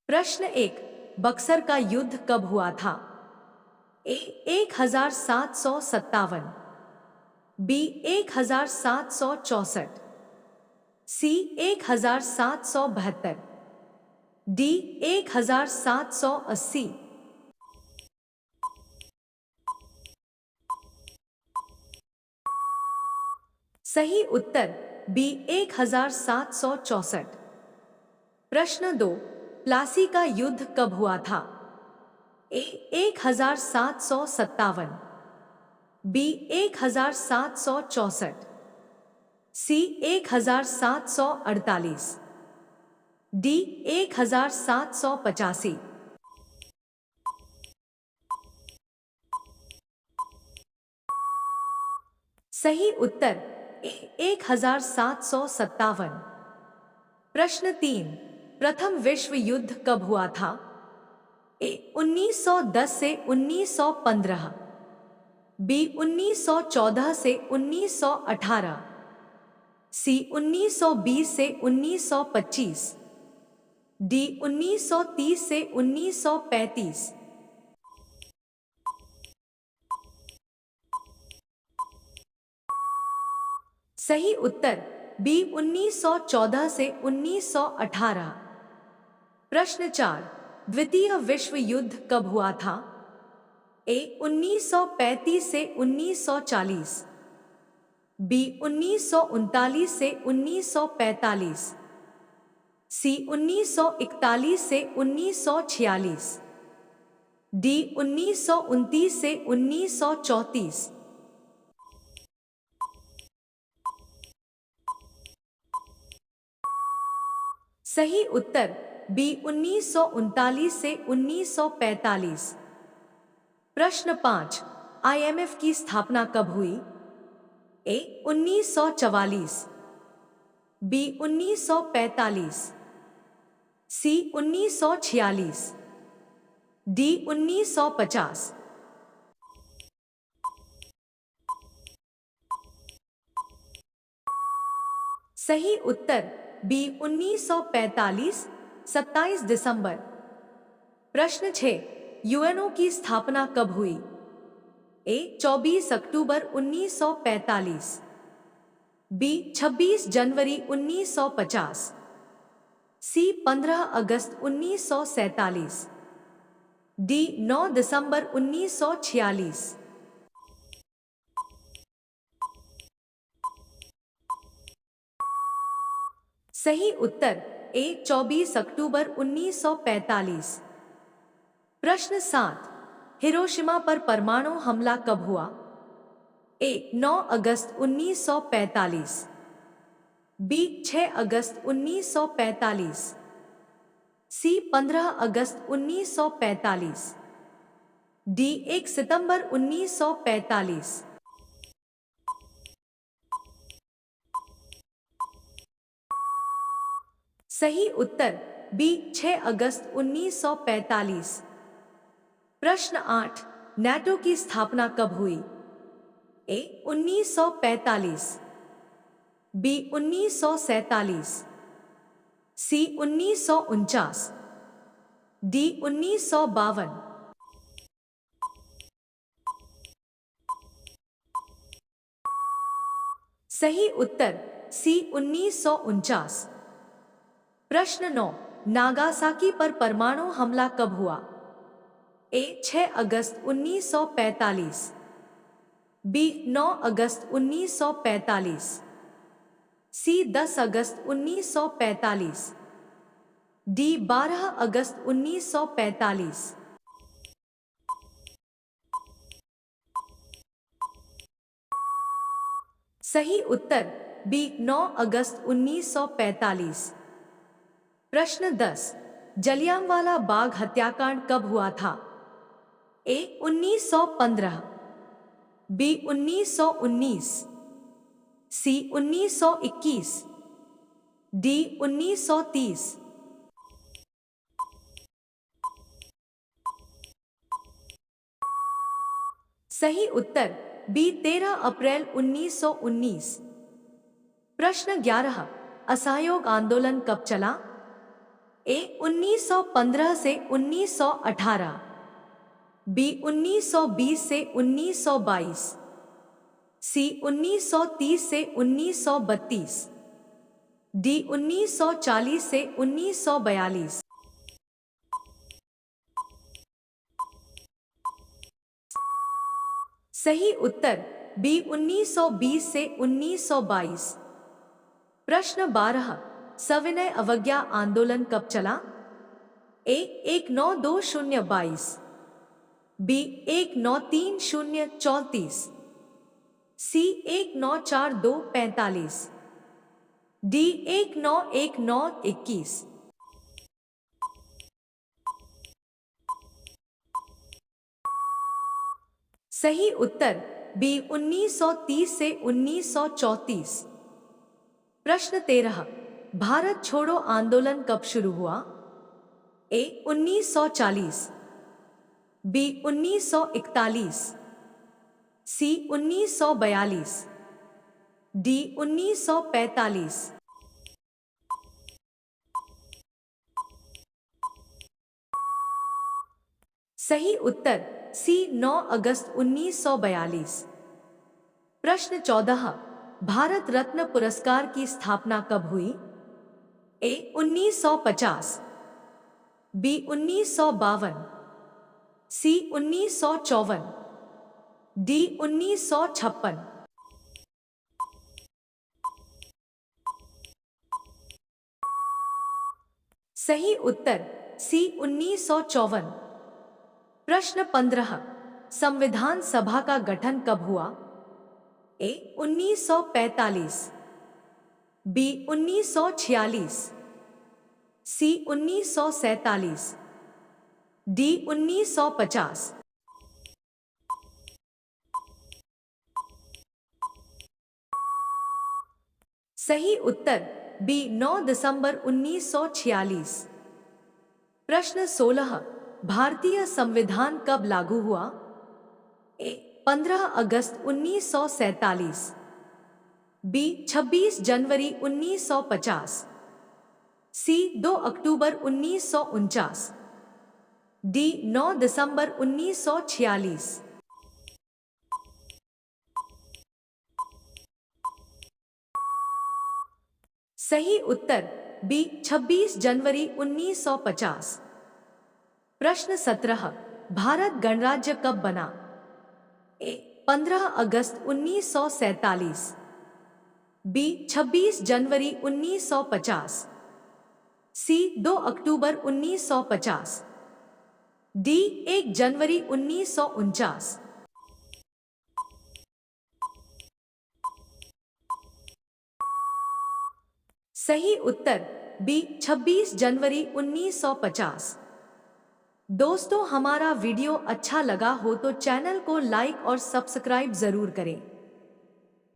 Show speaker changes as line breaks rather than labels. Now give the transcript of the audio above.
प्रश्न एक, बक्सर का युद्ध कब हुआ था? ए 1757, बी 1764, सी 1772, डी 1780। सही उत्तर बी 1764। प्रश्न दो, प्लासी का युद्ध कब हुआ था? ए 1757, बी 1764, सी 1748, डी 1785। सही उत्तर ए 1757। प्रश्न तीन, प्रथम विश्व युद्ध कब हुआ था? ए 1910 से 1915, बी 1914 से 1918, सी 1920 से 1925, डी 1930 से 1935। सही उत्तर बी 1914 से 1918। प्रश्न चार, द्वितीय विश्व युद्ध कब हुआ था? ए 1935 से 1940, बी 1939 से 1945, सी 1941 से 1946, डी 1929 से 1934। सही उत्तर बी 1939 से 1945। प्रश्न पाँच, आईएमएफ की स्थापना कब हुई? ए 1944, बी 1945, सी 1946, डी 1950। सही उत्तर बी 1945, 27 दिसंबर। प्रश्न 6, यूएनओ की स्थापना कब हुई? ए 24 अक्टूबर 1945, बी 26 जनवरी 1950, सी 15 अगस्त 1947, डी 9 दिसंबर 1946। सही उत्तर ए 24 अक्टूबर 1945। प्रश्न 7, हिरोशिमा पर परमाणु हमला कब हुआ? ए 9 अगस्त 1945, बी 6 अगस्त 1945, सी 15 अगस्त 1945, डी 1 सितंबर 1945। सही उत्तर बी 6 अगस्त 1945। प्रश्न 8, नाटो की स्थापना कब हुई? ए 1945, बी 1947, सी 1949, डी 1952। सही उत्तर सी 1949। प्रश्न 9, नागासाकी पर परमाणु हमला कब हुआ? ए 6 अगस्त 1945, बी 9 अगस्त 1945, सी 10 अगस्त 1945, डी 12 अगस्त 1945। सही उत्तर बी 9 अगस्त 1945। प्रश्न 10, जलियांवाला बाग हत्याकांड कब हुआ था? ए 1915, बी 1919, सी 1921, डी 1930। सही उत्तर बी 13 अप्रैल 1919। प्रश्न 11, असहयोग आंदोलन कब चला? ए 1915 से 1918, बी 1920 से 1922, सी 1930 से 1932, डी 1940 से 1942। सही उत्तर बी 1920 से 1922। प्रश्न 12, सविनय अवज्ञा आंदोलन कब चला? ए 192022, बी 193034, सी 194245, डी 191921। सही उत्तर बी 1930 से 1934। प्रश्न 13, भारत छोड़ो आंदोलन कब शुरू हुआ? ए 1940, बी 1941, सी 1942, डी 1945। सही उत्तर सी 9 अगस्त 1942। प्रश्न 14, भारत रत्न पुरस्कार की स्थापना कब हुई? ए 1950, बी 1952, सी 1954, डी 1956। सही उत्तर सी 1954। प्रश्न 15, संविधान सभा का गठन कब हुआ? ए 1945, बी 1946, सी 1947, डी 1950। सही उत्तर बी 9 दिसंबर 1946। प्रश्न 16, भारतीय संविधान कब लागू हुआ? ए 15 अगस्त 1947, बी 26 जनवरी 1950, सी 2 अक्टूबर 1949, डी 9 दिसंबर 1946। सही उत्तर बी 26 जनवरी 1950। प्रश्न 17, भारत गणराज्य कब बना? ए 15 अगस्त 1947, बी 26 जनवरी 1950, सी 2 अक्टूबर 1950, डी 1 जनवरी 1949। सही उत्तर बी 26 जनवरी 1950। दोस्तों, हमारा वीडियो अच्छा लगा हो तो चैनल को लाइक और सब्सक्राइब जरूर करें।